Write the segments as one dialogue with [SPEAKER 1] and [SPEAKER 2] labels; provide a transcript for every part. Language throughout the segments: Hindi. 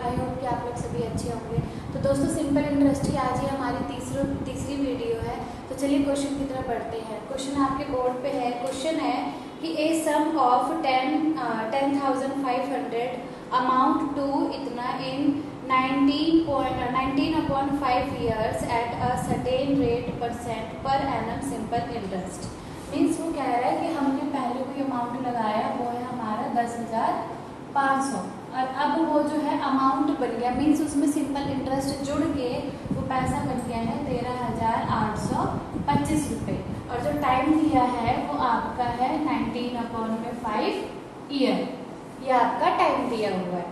[SPEAKER 1] आई होप कि आप लोग सभी अच्छे होंगे। तो दोस्तों सिंपल इंटरेस्ट की आज ही हमारी तीसरी वीडियो है। तो चलिए क्वेश्चन की तरफ बढ़ते हैं। क्वेश्चन आपके बोर्ड पे है। क्वेश्चन है कि ए सम ऑफ 10,500 अमाउंट टू इतना इन 19.5 years at a certain rate % per annum simple interest। Means वो कह रहा है कि हमने पहले कोई अमाउंट लगाया, वो है हमारा 10,500 और अब वो जो है अमाउंट बन गया, मीन्स उसमें सिंपल इंटरेस्ट जुड़ के वो पैसा बन गया है 13,825 रुपये। और जो टाइम दिया है वो आपका है 19/5 ईयर, ये आपका टाइम दिया हुआ है।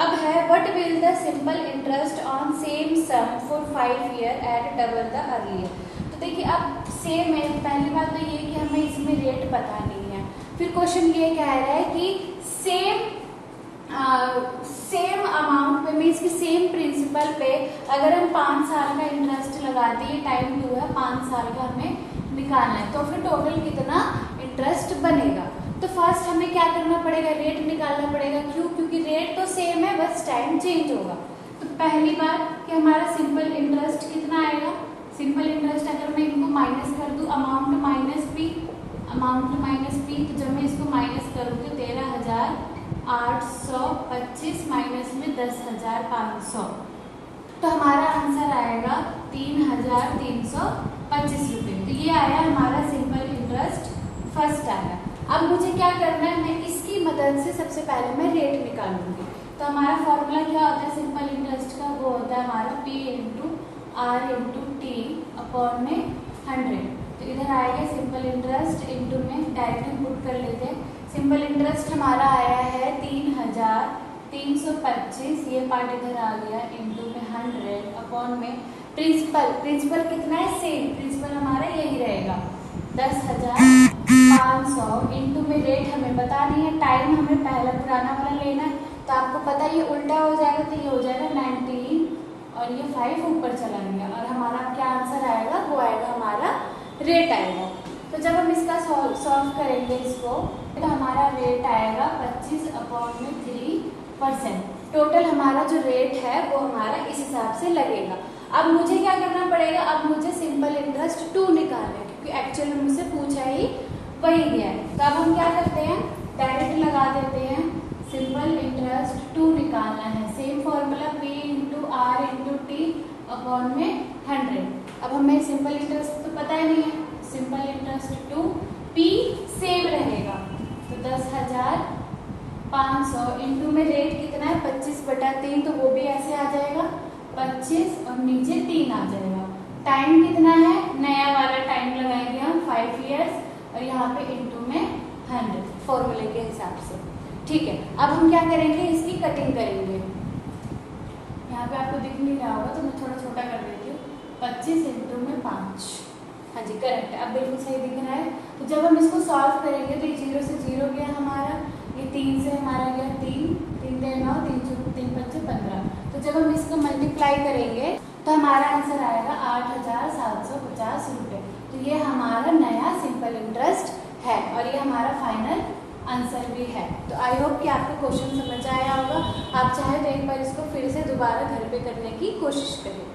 [SPEAKER 1] अब है what will the simple interest on same sum for 5 year at double the earlier. तो देखिए अब सेम है, पहली बात तो ये कि हमें इसमें रेट पता नहीं है। फिर क्वेश्चन ये कह रहा है कि सेम अमाउंट पे मीन्स कि सेम प्रिंसिपल पे अगर हम 5 साल का इंटरेस्ट लगा दिए, टाइम 2 है, 5 साल का हमें निकालना है, तो फिर टोटल कितना इंटरेस्ट बनेगा। तो फर्स्ट हमें क्या करना पड़ेगा, रेट निकालना पड़ेगा। क्यों? क्योंकि रेट तो सेम है, बस टाइम चेंज होगा। तो पहली बात कि हमारा सिंपल इंटरेस्ट कितना आएगा। सिंपल इंटरेस्ट अगर मैं इनको माइनस कर दूं, अमाउंट माइनस पी, तो जब मैं इसको माइनस करूँगी 13,825 माइनस में 10,500, तो हमारा आंसर आएगा 3,325 रुपये। तो ये आया हमारा सिंपल इंटरेस्ट फर्स्ट आया। अब मुझे क्या करना है, मैं इसकी मदद से सबसे पहले मैं रेट निकालूंगी। तो हमारा फॉर्मूला क्या होता है सिंपल इंटरेस्ट का, वो होता है हमारा P into R into T upon में 100। तो इधर आएगा सिंपल इंटरेस्ट इंटू में डायरेक्ट पुट कर लेते हैं। सिंपल इंटरेस्ट हमारा आया है 3,325, ये पार्ट इधर आ गया इंटू में 100 अपॉन में प्रिंसिपल कितना है, सेम प्रिंसिपल हमारा यही रहेगा 10,500 इंटू में रेट हमें पता नहीं है, टाइम हमें पहला पुराना वाला लेना है। तो आपको पता है ये उल्टा हो जाएगा, तो ये हो जाएगा 19 और ये 5 ऊपर चला गया और हमारा क्या आंसर आएगा, वो आएगा हमारा रेट आएगा। तो जब हम इसका सॉल्व करेंगे इसको, तो हमारा रेट आएगा 25/3%। टोटल हमारा जो रेट है वो हमारा इस हिसाब से लगेगा। अब मुझे क्या करना पड़ेगा, अब मुझे सिंपल इंटरेस्ट 2 निकालना है, क्योंकि एक्चुअल में मुझसे पूछा ही वही गया है। तो अब हम क्या करते हैं, डायरेक्ट लगा देते हैं, सिंपल इंटरेस्ट 2 निकालना है। Same formula P into R into T upon में 100। अब हमें सिंपल इंटरेस्ट तो पता ही नहीं है, सिंपल इंटरेस्ट 2 P सेम रहेगा, तो 10,500 इंटू में रेट कितना है 25/3, तो वो भी ऐसे आ जाएगा 25 और नीचे 3 आ जाएगा। टाइम कितना है, नया वाला टाइम लगाएंगे हम 5 ईयर्स और यहाँ पे इंटू में 100 फॉर्मूले के हिसाब से। ठीक है, अब हम क्या करेंगे, इसकी कटिंग करेंगे। यहाँ पे आपको दिख नहीं रहा होगा तो मैं थोड़ा छोटा कर देती हूँ। 25 इंटू में 5, हाँ जी करेक्ट है, अब बिल्कुल सही दिख रहा है। तो जब हम इसको सॉल्व करेंगे तो ये 0 से 0 गया हमारा, ये 3 से हमारा गया 3, 3 9, 3 3 5 15। तो जब हम इसको मल्टीप्लाई करेंगे तो हमारा आंसर आएगा 8,750 रुपये। तो ये हमारा नया सिंपल इंटरेस्ट है और ये हमारा फाइनल आंसर भी है। तो आई होप कि आपको क्वेश्चन समझ आया होगा। आप चाहे तो एक बार इसको फिर से दोबारा घर पे करने की कोशिश करें।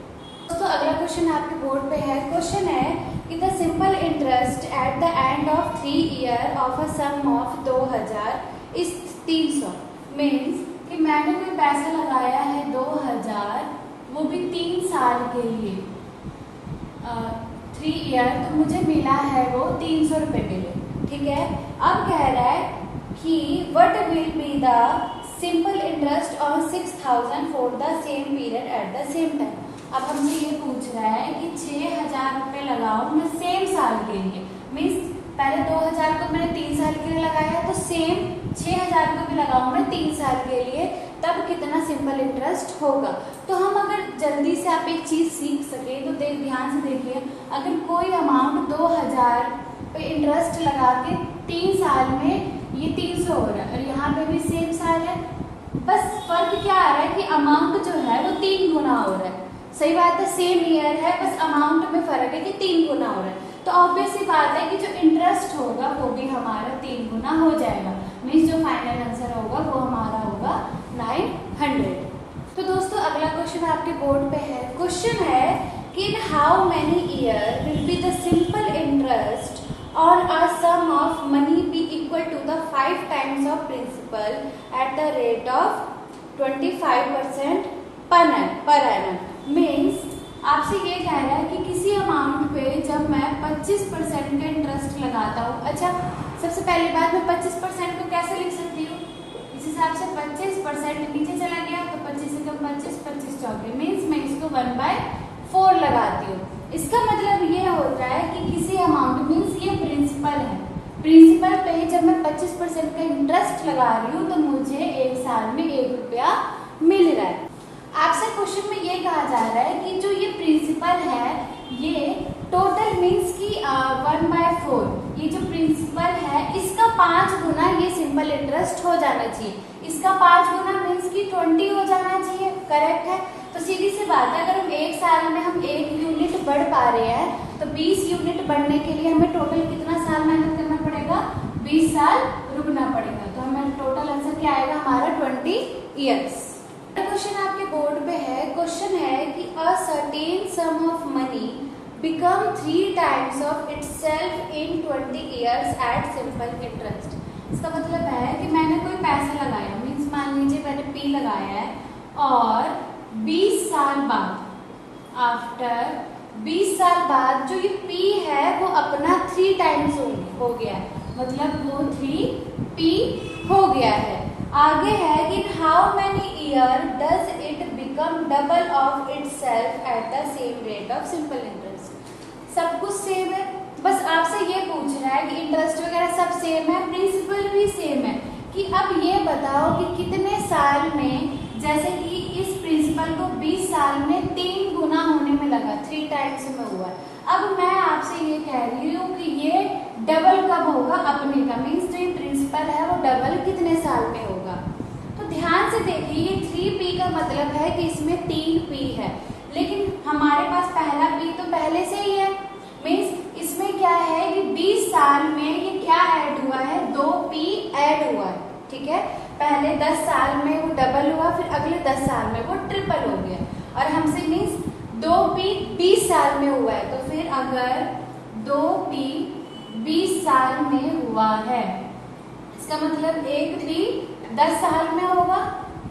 [SPEAKER 1] दोस्तों अगला क्वेश्चन आपके बोर्ड पे है। क्वेश्चन है कि the simple interest at the end of 3 year of a sum of 2,000 is 300। Means कि मैंने कोई पैसा लगाया है 2,000, वो भी 3 साल के लिए 3 ईयर, तो मुझे मिला है वो 300 रुपये मिले। ठीक है, अब कह रहा है कि what will be the simple interest on 6,000 for the same period at the same time. अब हमसे ये पूछ रहा है कि 6,000 रुपये लगाओ मैं सेम साल के लिए, मीन्स पहले 2,000 को मैंने 3 साल के लिए लगाया, तो सेम 6,000 को भी लगाऊं मैं 3 साल के लिए, तब कितना सिंपल इंटरेस्ट होगा। तो हम अगर जल्दी से आप एक चीज़ सीख सके तो ध्यान से देखिए, अगर कोई अमाउंट 2,000 पे इंटरेस्ट लगा के 3 साल में ये 300 हो रहा है और यहाँ पे भी सेम साल है, बस फर्क क्या आ रहा है कि अमाउंट जो है वो 3 गुना हो रहा है। सही बात है, सेम ईयर है, बस अमाउंट में फर्क है कि 3 गुना हो रहा है। तो ऑब्वियस सी बात है कि जो इंटरेस्ट होगा वो भी हमारा 3 गुना हो जाएगा। मीन्स जो फाइनल आंसर होगा वो हमारा होगा 900। तो क्वेश्चन आपके बोर्ड पे है। क्वेश्चन है कि in how many year will be the simple interest on a sum of money be equal to the 5 times of principal at the rate of 25% per annum. Means आपसे ये कह रहा है कि किसी अमाउंट पे जब मैं 25% का इंटरेस्ट लगाता हूँ। अच्छा, सबसे पहली बात, मैं 25% को कैसे लिख सकती हूँ? इस हिसाब से 25% नीचे चला गया तो 25 से कम 25, 25 चौके, मीन्स मैं इसको 1/4 लगाती हूँ। इसका मतलब ये होता है कि किसी अमाउंट, मीन्स ये प्रिंसिपल है, प्रिंसिपल पे जब मैं 25% का इंटरेस्ट लगा रही हूँ तो मुझे एक साल में 1 रुपया मिल रहा है। आपसे क्वेश्चन में ये कहा जा रहा है कि जो ये प्रिंसिपल है ये टोटल मीन्स की 1/4, ये जो प्रिंसिपल है इसका 5 गुना ये सिंपल इंटरेस्ट हो जाना चाहिए। इसका 5 गुना मीन्स की 20 हो जाना चाहिए। करेक्ट है? तो सीधी सी बात है, अगर हम एक साल में हम 1 यूनिट बढ़ पा रहे हैं तो 20 यूनिट बढ़ने के लिए हमें टोटल कितना साल मेहनत करना पड़ेगा? 20 साल रुकना पड़ेगा। तो हमें टोटल आंसर क्या आएगा हमारा? 20 ईयर्स। क्वेश्चन आपके बोर्ड पे है। क्वेश्चन है कि a certain sum of money become 3 times of itself in 20 years at simple interest. इसका मतलब है कि मैंने कोई पैसा लगाया, मीन्स मान लीजिए मैंने P लगाया है और 20 साल बाद, आफ्टर 20 साल बाद जो ये P है वो अपना 3 टाइम्स हो गया है, मतलब वो 3P हो गया है। आगे है कि how many year does it become double of itself at the same rate of simple interest. सब कुछ सेम है, बस आपसे ये पूछ रहा है कि इंटरेस्ट वगैरह सब सेम है, प्रिंसिपल भी सेम है, कि अब ये बताओ कि कितने साल में, जैसे कि इस प्रिंसिपल को 20 साल में 3 गुना होने में लगा, 3 टाइम्स में हुआ। अब मैं आपसे ये कह रही हूँ कि ये डबल कब होगा अपने का, मीन्स जो ये प्रिंसिपल है वो डबल कितने साल में होगा। तो ध्यान से देखिए, ये 3P का मतलब है कि इसमें 3P है, लेकिन हमारे पास पहला P तो पहले से ही है, मीन्स इसमें क्या है कि 20 साल में ये क्या ऐड हुआ है? 2P ऐड हुआ है। ठीक है, पहले 10 साल में वो डबल हुआ, फिर अगले 10 साल में वो ट्रिपल हो गया, और हमसे मीन्स 2P 20 साल में हुआ है, तो फिर अगर 2P 20 साल में हुआ है, इसका मतलब 1P 10 साल में होगा।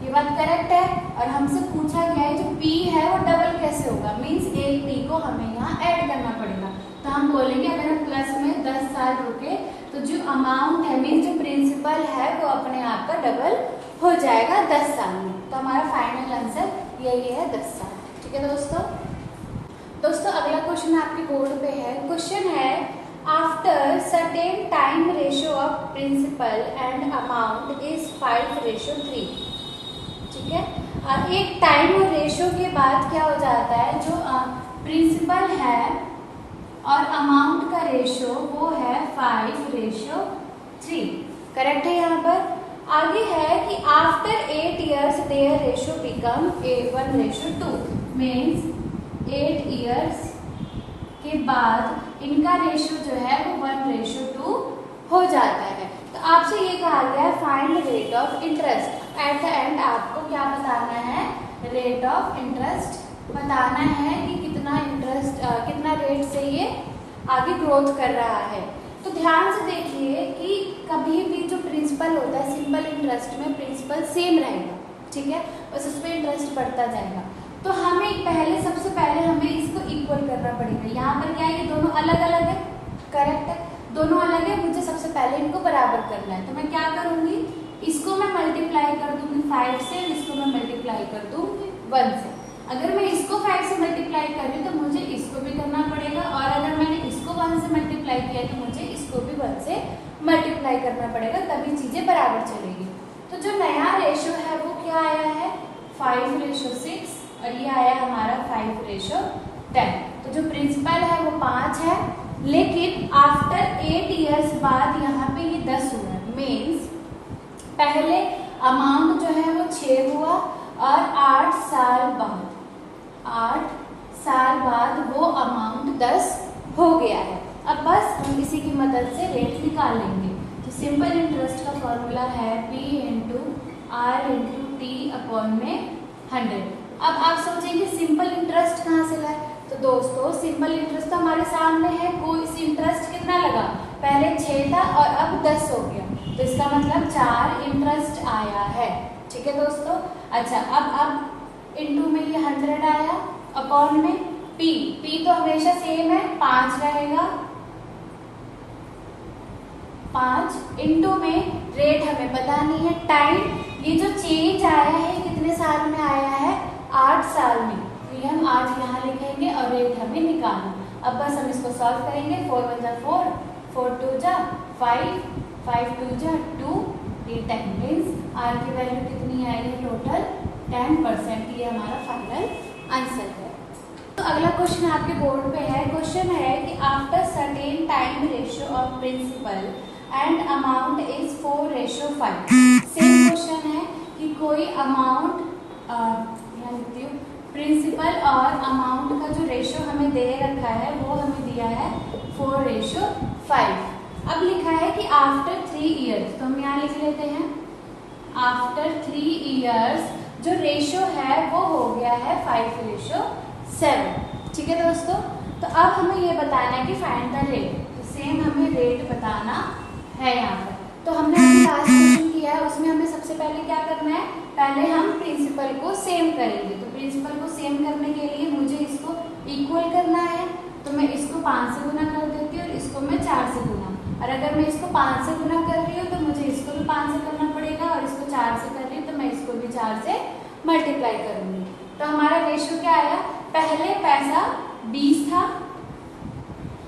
[SPEAKER 1] ये बात करेक्ट है। और हमसे पूछा गया है जो P है वो डबल कैसे होगा, मीन्स 1P को हमें यहाँ ऐड करना पड़ेगा। तो हम बोलेंगे अगर हम प्लस में 10 साल रुके तो जो अमाउंट है, मीन्स जो प्रिंसिपल है वो अपने आप का डबल हो जाएगा 10 साल में। तो हमारा फाइनल आंसर यही है, 10 साल। ठीक है दोस्तों, अगला क्वेश्चन आपके बोर्ड पे है। क्वेश्चन है after certain time ratio of principal and amount is 5:3। ठीक है, एक टाइम और रेशियो के बाद क्या हो जाता है, जो प्रिंसिपल है और अमाउंट का रेशियो वो है 5:3। करेक्ट है यहाँ पर। आगे है कि after 8 years their ratio become 1:2, means 8 years के बाद इनका रेशियो जो है वो 1:2 हो जाता है। तो आपसे ये कहा गया है find rate of interest. At the and आपको क्या बताना है? रेट ऑफ इंटरेस्ट बताना है कि कितना इंटरेस्ट, कितना रेट से ये आगे ग्रोथ कर रहा है। तो ध्यान से देखिए कि कभी भी जो प्रिंसिपल होता है सिंपल इंटरेस्ट में प्रिंसिपल सेम रहेगा, ठीक है, बस उस पर इंटरेस्ट बढ़ता जाएगा। तो हमें सबसे पहले हमें इसको इक्वल करना पड़ेगा। यहाँ पर क्या है, ये दोनों अलग अलग है, करेक्ट है, दोनों अलग है, मुझे सबसे पहले इनको बराबर करना है। तो मैं क्या करूँगी, इसको मैं मल्टीप्लाई कर दूंगी 5 से, इसको मैं मल्टीप्लाई कर दूंगी 1 से। अगर मैं इसको 5 से मल्टीप्लाई कर रही हूँ तो मुझे इसको भी करना पड़ेगा, और अगर मैंने इसको 1 से मल्टीप्लाई किया तो मुझे इसको भी 1 से मल्टीप्लाई करना पड़ेगा, तभी चीजें बराबर चलेगी। तो जो नया रेशियो है वो क्या आया है, 5:6, और ये आया हमारा 5:10। तो जो प्रिंसिपल है वो 5 है, लेकिन आफ्टर 8 ईयर्स बाद यहाँ पे ये 10 हुआ है, मीन्स पहले अमाउंट जो है वो 6 हुआ, और 8 साल बाद वो अमाउंट 10 हो गया है। अब बस हम इसी की मदद से रेट निकाल लेंगे। तो सिंपल इंटरेस्ट का फॉर्मूला है P × R × T/100। अब आप सोचेंगे सिंपल इंटरेस्ट कहाँ से लाए, तो दोस्तों सिंपल इंटरेस्ट तो हमारे सामने है, कोई इस इंटरेस्ट कितना लगा, पहले 6 था और अब 10 हो गया, तो इसका मतलब 4 इंटरेस्ट आया है। ठीक है दोस्तों। अच्छा अब इनटू में ये 100 आया, अपॉन में पी तो हमेशा सेम है 5 रहेगा, 5 इनटू में रेट हमें पता नहीं है, टाइम ये जो चेंज आया है कितने साल में आया है, 8 साल में, तो ये हम 8 यहाँ लिखेंगे और रेट हमें निकालना। अब बस हम इसको सॉल्व करेंगे, 4 1 जा 4, 4 2 जा 5, 5 2 जा 2, ये 10 मीन्स आर की वैल्यू कितनी आई है टोटल 10%। ये हमारा फाइनल आंसर है। तो अगला क्वेश्चन आपके बोर्ड पे है, क्वेश्चन है कि after certain time ratio of principal and amount is 4:5। Same question है कि कोई अमाउंट यहाँ लिखती हूँ, प्रिंसिपल और अमाउंट का जो रेशियो हमें दे रखा है वो हमें दिया है 4:5। अब लिखा है कि आफ्टर 3 ईयर्स, तो हम यहाँ लिख लेते हैं आफ्टर 3 ईयर्स जो रेशियो है वो हो गया है 5:7। ठीक है दोस्तों। तो अब हमें ये बताना है कि फाइंड द रेट, तो सेम हमें रेट बताना है यहाँ पर। तो हमने अभी लास्ट क्वेश्चन किया है, उसमें हमें सबसे पहले क्या करना है, पहले हम प्रिंसिपल को सेम करेंगे। तो प्रिंसिपल को सेम करने के लिए मुझे इसको इक्वल करना है, तो मैं इसको 5 से गुना कर देती हूँ और इसको मैं 4 से गुना, और अगर मैं इसको 5 से गुना कर रही हूँ तो मुझे इसको भी 5 से करना पड़ेगा, और इसको 4 से कर रही हूँ तो मैं इसको भी 4 से मल्टीप्लाई करूंगी। तो हमारा रेशियो क्या आया, पहले पैसा 20 था,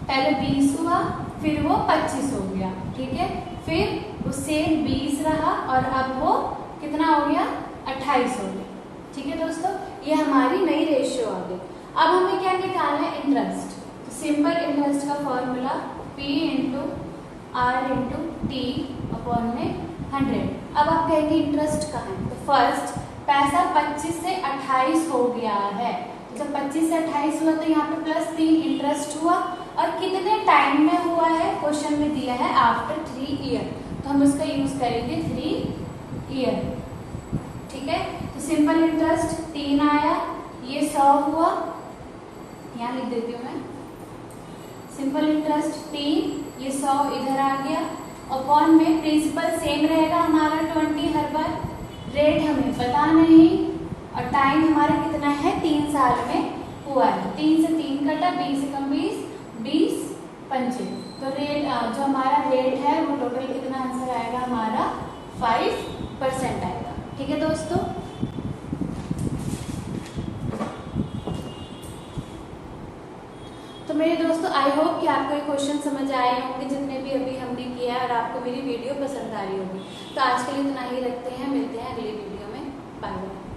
[SPEAKER 1] पहले 20 हुआ, फिर वो 25 हो गया। ठीक है, फिर उससे 20 रहा और अब वो कितना हो गया 28 हो गया। ठीक है दोस्तों, ये हमारी नई रेशियो आ गई। अब हमें क्या निकालना है, इंटरेस्ट। तो सिंपल इंटरेस्ट का formula P into R into T upon में 100। अब आप कहेंगे इंटरेस्ट कहाँ है, तो फर्स्ट पैसा 25 से 28 हो गया है, जब 25 से 28 हुआ तो यहाँ पे +3 इंटरेस्ट हुआ, और कितने टाइम में हुआ है, क्वेश्चन में दिया है आफ्टर 3 ईयर, तो हम उसका यूज करेंगे 3 ईयर। ठीक है, तो सिंपल इंटरेस्ट 3 आया, ये 100 हुआ, यहाँ लिख देती हूँ मैं, सिंपल इंटरेस्ट 3, ये 100 इधर आ गया, अपॉन में प्रिंसिपल सेम रहेगा हमारा 20 हर बार, रेट हमें पता नहीं, और टाइम हमारा कितना है 3 साल में हुआ है, 3 से 3 कटा, 20 से कम 20, 20 पंचे, तो रेट जो हमारा रेट है वो टोटल कितना आंसर आएगा हमारा 5% आएगा। ठीक है दोस्तों। तो मेरे दोस्तों आई होप कि आपको ये क्वेश्चन समझ आए होंगे जितने भी अभी हमने किया है, और आपको मेरी वीडियो पसंद आ रही होगी। तो आज के लिए इतना ही रखते हैं, मिलते हैं अगली वीडियो में, बाय बाय।